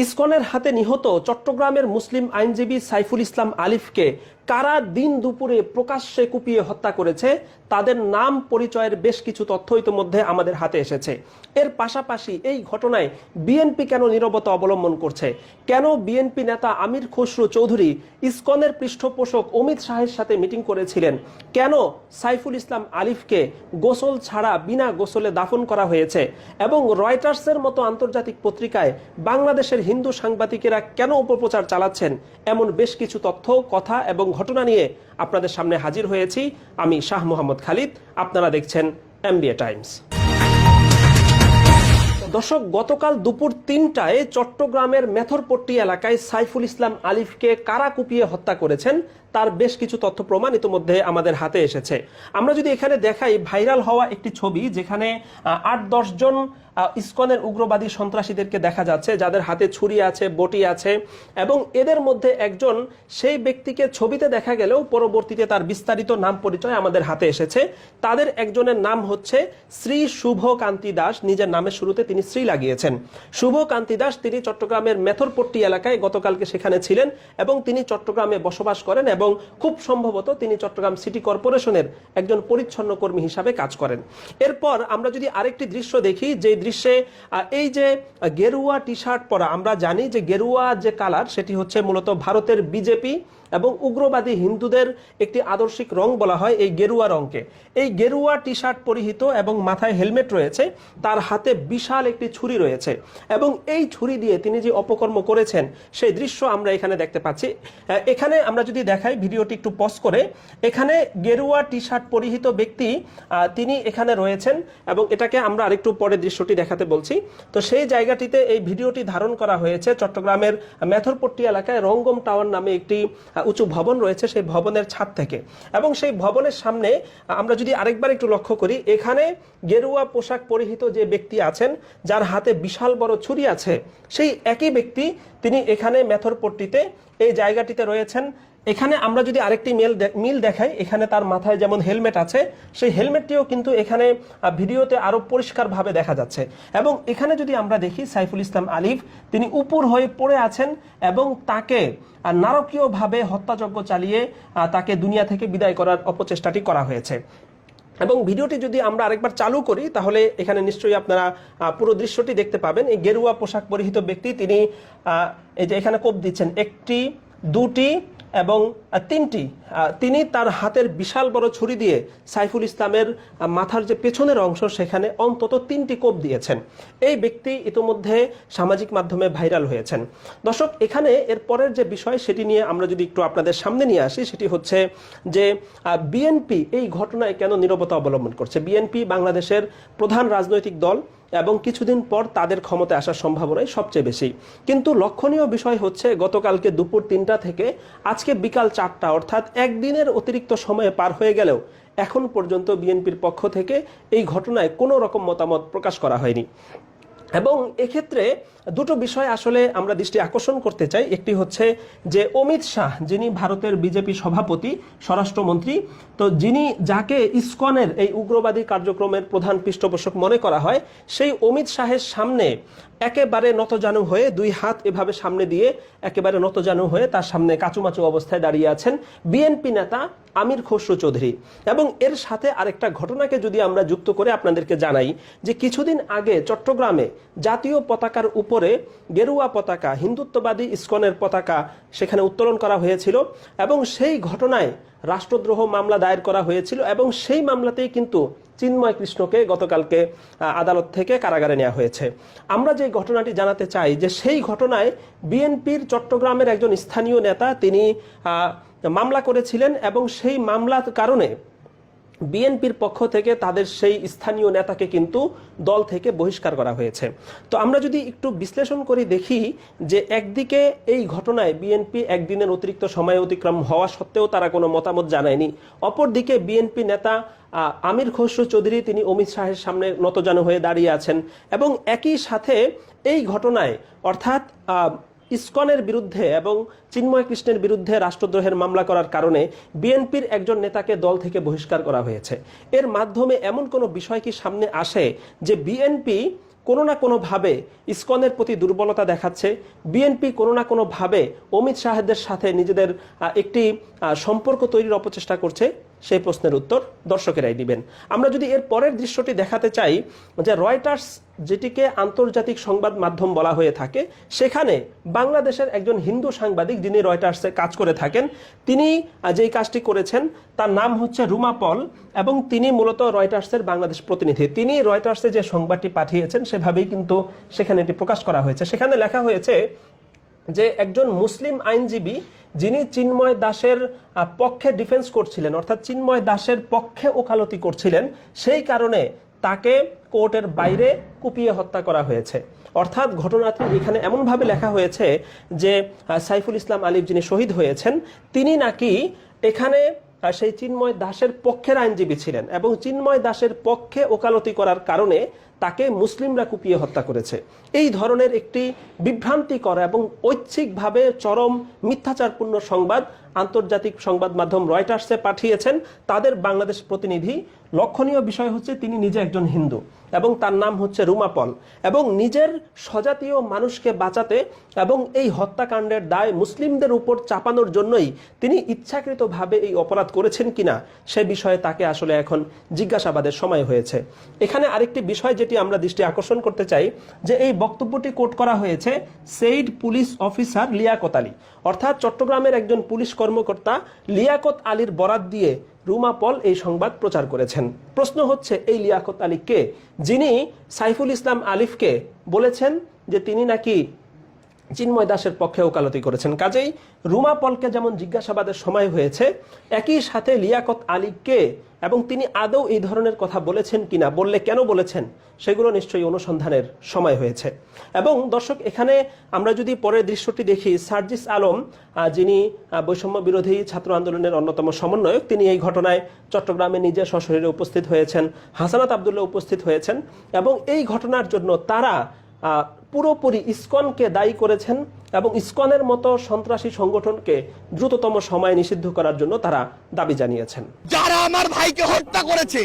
ইসকনের হাতে নিহত চট্টগ্রামের মুসলিম আইনজীবী সাইফুল ইসলাম আলিফকে কারা দিন দুপুরে প্রকাশ্যে কুপিয়ে হত্যা করেছে তাদের নাম পরিচয়ের বেশ কিছু তথ্য ইতিমধ্যে আমাদের হাতে এসেছে। এর পাশাপাশি এই ঘটনায় বিএনপি কেন নীরবতা অবলম্বন করছে, কেন বিএনপি নেতা আমির খসরু চৌধুরী ইসকনের পৃষ্ঠপোষক অমিত শাহের সাথে মিটিং করেছিলেন, কেন সাইফুল ইসলাম আলিফকে গোসল ছাড়া বিনা গোসলে দাফন করা হয়েছে এবং রয়টার্সের মতো আন্তর্জাতিক পত্রিকায় বাংলাদেশের হিন্দু সাংবাদিকেরা কেন অপপ্রচার চালাচ্ছেন, এমন বেশ কিছু তথ্য, কথা এবং ঘটনা নিয়ে আপনাদের সামনে হাজির হয়েছি। আমি শাহ মোহাম্মদ খালিদ, আপনারা দেখছেন এমবিএ টাইমস। দর্শক, গতকাল দুপুর ৩টায় চট্টগ্রামের মেথরপট্টি এলাকায় সাইফুল ইসলাম আলিফকে কারা কুপিয়ে হত্যা করেছেন তার বেশ কিছু তথ্য প্রমাণ ইতিমধ্যে আমাদের হাতে এসেছে। আমরা যদি এখানে দেখাই, ভাইরাল হওয়া একটি ছবি যেখানে ৮-১০ জন ইসকনের উগ্রবাদী সন্ত্রাসীদেরকে দেখা যাচ্ছে, যাদের হাতে ছুরি আছে, বটি আছে, এবং এদের মধ্যে একজন সেই ব্যক্তিকে ছবিতে দেখা গেলেও পরবর্তীতে তার বিস্তারিত নাম পরিচয় আমাদের হাতে এসেছে। তাদের একজনের নাম হচ্ছে শ্রী শুভকান্তি দাস, নিজের নামের শুরুতে তিনি শ্রী লাগিয়েছেন। শুভকান্তি দাস তিনি চট্টগ্রামের মেথরপট্টি এলাকায় গতকালকে সেখানে ছিলেন এবং তিনি চট্টগ্রামে বসবাস করেন এবং খুব সম্ভবত তিনি চট্টগ্রাম সিটি কর্পোরেশনের একজন পরিচ্ছন্ন কর্মী হিসাবে কাজ করেন। এরপর আমরা যদি আরেকটি দৃশ্য দেখি, যে দৃশ্যে এই যে গেরুয়া টি শার্ট পরা, আমরা জানি যে গেরুয়া যে কালার সেটি হচ্ছে মূলত ভারতের বিজেপি এবং উগ্রবাদী হিন্দুদের একটি আদর্শিক রং বলা হয় এই গেরুয়া রংকে। এই গেরুয়া টি শার্ট পরিহিত এবং মাথায় হেলমেট রয়েছে, তার হাতে বিশাল একটি ছুরি রয়েছে এবং এই ছুরি দিয়ে তিনি যে অপকর্ম করেছেন সেই দৃশ্য আমরা এখানে দেখতে পাচ্ছি। এখানে আমরা যদি দেখাই, ভিডিওটি একটু পজ করে, এখানে গেরুয়া টি শার্ট পরিহিত ব্যক্তি তিনি এখানে রয়েছেন এবং এটাকে আমরা আরেকটু পরে দৃশ্যটি দেখাতে বলছি। তো সেই জায়গাটিতে এই ভিডিওটি ধারণ করা হয়েছে চট্টগ্রামের মেথরপট্টি এলাকায় রঙ্গম টাওয়ার নামে একটি উঁচু ভবন রয়েছে, সেই ভবনের ছাদ থেকে। এবং সেই ভবনের সামনে আমরা যদি আরেকবার একটু লক্ষ্য করি, এখানে গেরুয়া পোশাক পরিহিত যে ব্যক্তি আছেন, যার হাতে বিশাল বড় ছুরি আছে, সেই একই ব্যক্তি তিনি এখানে মেথরপট্টিতে এই জায়গাটিতে রয়েছেন। এখানে আমরা যদি আরেকটি মিল দেখাই, এখানে তার মাথায় যেমন হেলমেট আছে, সেই হেলমেটটিও কিন্তু এখানে ভিডিওতে আরো পরিষ্কারভাবে দেখা যাচ্ছে। এবং এখানে যদি আমরা দেখি, সাইফুল ইসলাম আলিফ তিনি উপর হয়ে পড়ে আছেন এবং তাকে নারকীয়ভাবে হত্যাযজ্ঞ চালিয়ে তাকে দুনিয়া থেকে বিদায় করার অপচেষ্টাটি করা হয়েছে। এবং ভিডিওটি যদি আমরা আরেকবার চালু করি, তাহলে এখানে নিশ্চয়ই আপনারা পুরো দৃশ্যটি দেখতে পাবেন। এই গেরুয়া পোশাক পরিহিত ব্যক্তি তিনি এই যে এখানে কোপ দিচ্ছেন, একটি, দুটি এবং তিনটি, তিনি তার হাতের বিশাল বড় ছুরি দিয়ে সাইফুল ইসলামের মাথার যে পেছনের অংশ সেখানে অন্তত 3টি কোপ দিয়েছেন। এই ব্যক্তি ইতিমধ্যে সামাজিক মাধ্যমে ভাইরাল হয়েছেন। দর্শক, এখানে এর পরের যে বিষয় সেটি নিয়ে আমরা যদি একটু আপনাদের সামনে নিয়ে আসি, সেটি হচ্ছে যে বিএনপি এই ঘটনায় কেন নীরবতা অবলম্বন করছে। বিএনপি বাংলাদেশের প্রধান রাজনৈতিক দল এবং কিছুদিন পর তাদের ক্ষমতায় আসার সম্ভাবনাই সবচেয়ে বেশি। কিন্তু লক্ষণীয় বিষয় হচ্ছে, গতকালকে দুপুর 3টা থেকে আজকে বিকাল 4টা, অর্থাৎ একদিনের অতিরিক্ত সময় পার হয়ে গেলেও এখন পর্যন্ত বিএনপির পক্ষ থেকে এই ঘটনায় কোনো রকম মতামত প্রকাশ করা হয়নি। এবং এক্ষেত্রে দুটো বিষয় আসলে আমরা দৃষ্টি আকর্ষণ করতে চাই। একটি হচ্ছে যে অমিত শাহ, যিনি ভারতের বিজেপি সভাপতি, স্বরাষ্ট্রমন্ত্রী, তো যাকে ইসকনের এই উগ্রবাদী কার্যক্রমের প্রধান পৃষ্ঠপোষক মনে করা হয়, সেই অমিত শাহের সামনে একেবারে নতজানু হয়ে, দুই হাত এভাবে সামনে দিয়ে একেবারে নতজানু হয়ে তার সামনে কাচুমাচু অবস্থায় দাঁড়িয়ে আছেন বিএনপি নেতা আমির খসরু চৌধুরী। এবং এর সাথে আরেকটা ঘটনাকে যদি আমরা যুক্ত করে আপনাদেরকে জানাই, যে কিছুদিন আগে চট্টগ্রামে জাতীয় পতাকার উপরে গেরুয়া পতাকা, হিন্দুত্ববাদী ইসকনের পতাকা সেখানে উত্তোলন করা হয়েছিল এবং সেই ঘটনায় রাষ্ট্রদ্রোহ মামলা দায়ের করা হয়েছিল এবং সেই মামলাতেই কিন্তু চিন্ময় কৃষ্ণকে গতকালকে আদালত থেকে কারাগারে নেওয়া হয়েছে। আমরা যে ঘটনাটি জানাতে চাই, যে সেই ঘটনায় বিএনপির চট্টগ্রামের একজন স্থানীয় নেতা তিনি মামলা করেছিলেন এবং সেই মামলার কারণে বিএনপির পক্ষ থেকে তাদের সেই স্থানীয় নেতাকে কিন্তু দল থেকে বহিষ্কার করা হয়েছে। তো আমরা যদি একটু বিশ্লেষণ করে দেখি, যে একদিকে এই ঘটনায় বিএনপি একদিনের অতিরিক্ত সময় অতিক্রম হওয়া সত্ত্বেও তারা কোনো মতামত জানায়নি, অপরদিকে বিএনপি নেতা আমির খসরু চৌধুরী তিনি অমিত শাহের সামনে নতজানু হয়ে দাঁড়িয়ে আছেন এবং একই সাথে এই ঘটনায় অর্থাৎ ইসকনের বিরুদ্ধে এবং চিন্ময় কৃষ্ণের বিরুদ্ধে রাষ্ট্রদ্রোহের মামলা করার কারণে বিএনপির একজন নেতাকে দল থেকে বহিষ্কার করা হয়েছে। এর মাধ্যমে এমন কোনো বিষয় কি সামনে আসে যে বিএনপি কোনো না কোনোভাবে ইসকনের প্রতি দুর্বলতা দেখাচ্ছে, বিএনপি কোনো না কোনোভাবে অমিত শাহেদের সাথে নিজেদের একটি সম্পর্ক তৈরির অপচেষ্টা করছে, সেই প্রশ্নের উত্তর দর্শকেরাই দিবেন। আমরা যদি এর পরের দৃশ্যটি দেখাতে চাই, যে রয়টার্স যেটিকে আন্তর্জাতিক সংবাদ মাধ্যম বলা হয়ে থাকে, সেখানে বাংলাদেশের একজন হিন্দু সাংবাদিক যিনি রয়টার্সে কাজ করে থাকেন, তিনি যেই কাজটি করেছেন তার নাম হচ্ছে রুমা পল, এবং তিনি মূলত রয়টার্সের বাংলাদেশ প্রতিনিধি। তিনি রয়টার্সে যে সংবাদটি পাঠিয়েছেন সেভাবেই কিন্তু সেখানে এটি প্রকাশ করা হয়েছে। সেখানে লেখা হয়েছে যে একজন মুসলিম আইনজীবী যিনি চিন্ময় দাসের পক্ষে ডিফেন্স করছিলেন, অর্থাৎ চিন্ময় দাসের পক্ষে ওকালতি করছিলেন, সেই কারণে তাকে কোর্টের বাইরে কুপিয়ে হত্যা করা হয়েছে। অর্থাৎ ঘটনাটি এখানে এমনভাবে লেখা হয়েছে যে সাইফুল ইসলাম আলিফ যিনি শহীদ হয়েছেন, তিনি নাকি এখানে সেই চিন্ময় দাসের পক্ষের আইনজীবী ছিলেন, এবং চিন্ময় দাসের পক্ষে ওকালতি করার কারণে তাকে মুসলিমরা কুপিয়ে হত্যা করেছে। এই ধরনের একটি বিভ্রান্তিকর এবং ঐচ্ছিকভাবে চরম মিথ্যাচারপূর্ণ সংবাদ আন্তর্জাতিক সংবাদ মাধ্যম রয়টার্সে পাঠিয়েছেন তাদের বাংলাদেশ প্রতিনিধি। লক্ষণীয় বিষয় হচ্ছে তিনি নিজে একজন হিন্দু এবং তার নাম হচ্ছে রুমা পল, এবং নিজের স্বজাতীয় মানুষকে বাঁচাতে এবং এই হত্যাকাণ্ডের দায় মুসলিমদের উপর চাপানোর জন্যই তিনি ইচ্ছাকৃতভাবে এই অপরাধ করেছেন কিনা সে বিষয়ে তাকে আসলে এখন জিজ্ঞাসাবাদের সময় হয়েছে। এখানে আরেকটি বিষয় যেটি আমরা দৃষ্টি আকর্ষণ করতে চাই, যে এই বক্তব্যটি কোট করা হয়েছে said police officer Liaquat Ali, অর্থাৎ চট্টগ্রামের একজন পুলিশ কর্মকর্তা লিয়াকত আলীর বরাত দিয়ে রুমা পল এই সংবাদ প্রচার করেছেন। প্রশ্ন হচ্ছে এই লিয়াকত আলী কে, যিনি সাইফুল ইসলাম আলিফকে বলেছেন যে তিনি নাকি চিন্ময় দাসের পক্ষে ওকালতি করেছেন। কাজেই রুমা পলকে যেমন জিজ্ঞাসাবাদের সময় হয়েছে, একই সাথে লিয়াকত আলী কে এবং তিনি আদৌ এই ধরনের কথা বলেছেন কিনা, বললে কেন বলেছেন, সেগুলো নিশ্চয়ই অনুসন্ধানের সময় হয়েছে। এবং দর্শক, এখানে আমরা যদি পরের দৃশ্যটি দেখি, সার্জিস আলম যিনি বৈষম্য বিরোধী ছাত্র আন্দোলনের অন্যতম সমন্বয়ক, তিনি এই ঘটনায় চট্টগ্রামে নিজে সশরীরে উপস্থিত হয়েছেন, হাসানাত আবদুল্লাহ উপস্থিত হয়েছেন, এবং এই ঘটনার জন্য তারা পুরোপুরি ইসকনকে দায়ী করেছেন এবং ইসকনের মতো সন্ত্রাসী সংগঠনকে দ্রুততম সময়ে নিষিদ্ধ করার জন্য তারা দাবি জানিয়েছেন। যারা আমার ভাইকে হত্যা করেছে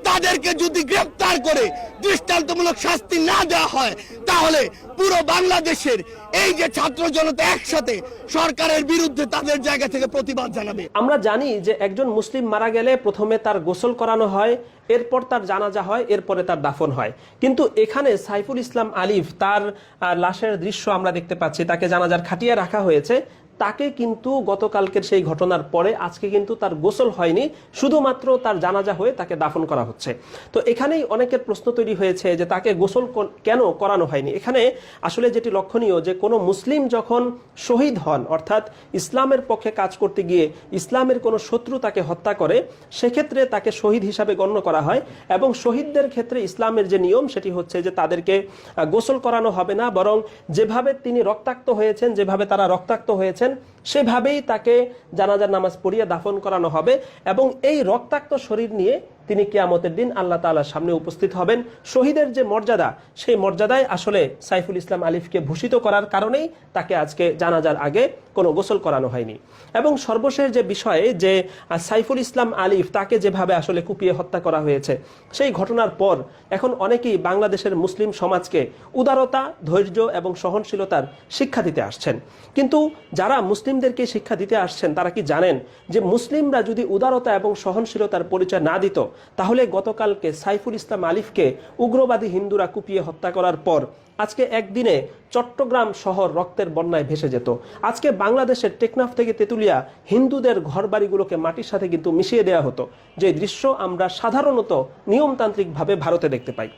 তাদেরকে যদি গ্রেফতার করে দৃষ্টান্তমূলক শাস্তি না দেওয়া হয়, তাহলে পুরো বাংলাদেশের এই যে ছাত্র জনতা একসাথে সরকারের বিরুদ্ধে তাদের জায়গা থেকে প্রতিবাদ জানাবে। আমরা জানি যে একজন মুসলিম মারা গেলে প্রথমে তার গোসল করানো হয়, এরপর তার জানাজা হয়, এরপরে তার দাফন হয়। কিন্তু এখানে সাইফুল ইসলাম আলিফ, তার লাশের দৃশ্য আমরা দেখতে পাচ্ছি, তাকে জানাজার খাটিয়ে রাখা হয়েছে। তাকে কিন্তু গতকালকের সেই ঘটনার পরে আজকে কিন্তু তার গোসল হয়নি, শুধুমাত্র তার জানাজা হয়ে তাকে দাফন করা হচ্ছে। তো এখানেই অনেকের প্রশ্ন তৈরি হয়েছে যে তাকে গোসল কেন করানো হয়নি। এখানে আসলে যেটি লক্ষণীয়, যে কোনো মুসলিম যখন শহীদ হন, অর্থাৎ ইসলামের পক্ষে কাজ করতে গিয়ে ইসলামের কোনো শত্রু তাকে হত্যা করে, সেক্ষেত্রে তাকে শহীদ হিসাবে গণ্য করা হয়। এবং শহীদদের ক্ষেত্রে ইসলামের যে নিয়ম সেটি হচ্ছে যে তাদেরকে গোসল করানো হবে না, বরং যেভাবে তিনি রক্তাক্ত হয়েছেন, যেভাবে তারা রক্তাক্ত হয়েছেন সেভাবেই তাকে জানাজার নামাজ পড়িয়ে দাফন করানো হবে, এবং এই রক্তাক্ত শরীর নিয়ে তিনি কিয়ামতের দিন আল্লাহ তাআলার সামনে উপস্থিত হবেন। শহীদের যে মর্যাদা, সেই মর্যাদায় আসলে সাইফুল ইসলাম আলিফকে ভূষিত করার কারণেই তাকে আজকে জানাজার আগে কোনো গোসল করানো হয়নি। এবং সর্বশেষ যে বিষয়ে, যে সাইফুল ইসলাম আলিফ তাকে যেভাবে আসলে কুপিয়ে হত্যা করা হয়েছে, সেই ঘটনার পর এখন অনেকেই বাংলাদেশের মুসলিম সমাজকে উদারতা, ধৈর্য এবং সহনশীলতার শিক্ষা দিতে আসছেন। কিন্তু যারা মুসলিমদেরকে শিক্ষা দিতে আসছেন তারা কি জানেন যে মুসলিমরা যদি উদারতা এবং সহনশীলতার পরিচয় না দিত, তাহলে গতকালকে সাইফুল ইসলাম আলিফকে উগ্রবাদী হিন্দুরা কুপিয়ে হত্যা করার পর আজকে একদিনে চট্টগ্রাম শহর রক্তের বন্যায় ভেসে যেত। আজকে বাংলাদেশের টেকনাফ থেকে তেতুলিয়া হিন্দুদের ঘরবাড়িগুলোকে মাটির সাথে কিন্তু মিশিয়ে দেওয়া হতো, যে দৃশ্য আমরা সাধারণত নিয়মতান্ত্রিকভাবে ভারতে দেখতে পাই।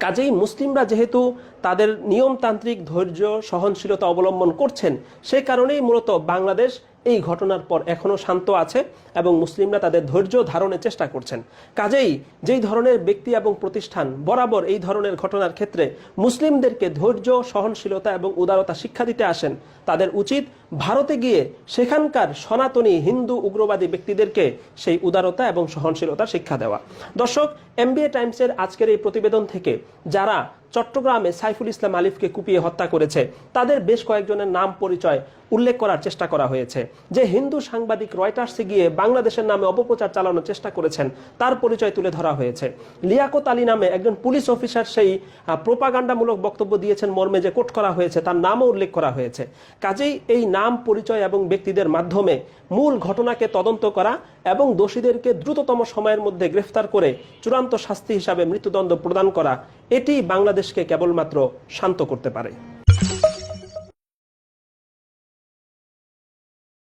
কাজেই মুসলিমরা যেহেতু তাদের নিয়মতান্ত্রিক ধৈর্য, সহনশীলতা অবলম্বন করছেন, সে কারণেই মূলত বাংলাদেশ এই ঘটনার পর এখনো শান্ত আছে এবং মুসলিমরা তাদের ধৈর্য ধারণের চেষ্টা করছেন। কাজেই যেই ধরনের ব্যক্তি এবং প্রতিষ্ঠান বরাবর এই ধরনের ঘটনার ক্ষেত্রে মুসলিমদেরকে ধৈর্য, সহনশীলতা এবং উদারতা শিক্ষা দিতে আসেন, তাদের উচিত ভারতে গিয়ে সেখানকার সনাতনী হিন্দু উগ্রবাদী ব্যক্তিদেরকে সেই উদারতা এবং সহনশীলতা শিক্ষা দেওয়া। দর্শক, এমবিএ টাইমসের আজকের এই প্রতিবেদন থেকে যারা চট্টগ্রামে সাইফুল ইসলাম আলিফকে কুপিয়ে হত্যা করেছে তাদের বেশ কয়েকজনের নাম পরিচয় উল্লেখ করার চেষ্টা করা হয়েছে। যে হিন্দু সাংবাদিক রয়টার্সে গিয়ে বাংলাদেশের নামে অপপ্রচার চালানোর চেষ্টা করেছেন তার পরিচয় তুলে ধরা হয়েছে। লিয়াকত আলী নামে একজন পুলিশ অফিসার সেই প্রোপাগান্ডামূলক বক্তব্য দিয়েছেন মর্মে যে কোট করা হয়েছে তার নামও উল্লেখ করা হয়েছে। কাজেই এই নাম পরিচয় এবং ব্যক্তিদের মাধ্যমে মূল ঘটনাকে তদন্ত করা এবং দোষীদেরকে দ্রুততম সময়ের মধ্যে গ্রেফতার করে চূড়ান্ত শাস্তি হিসাবে মৃত্যুদণ্ড প্রদান করা, এটি বাংলাদেশকে কেবলমাত্র শান্ত করতে পারে।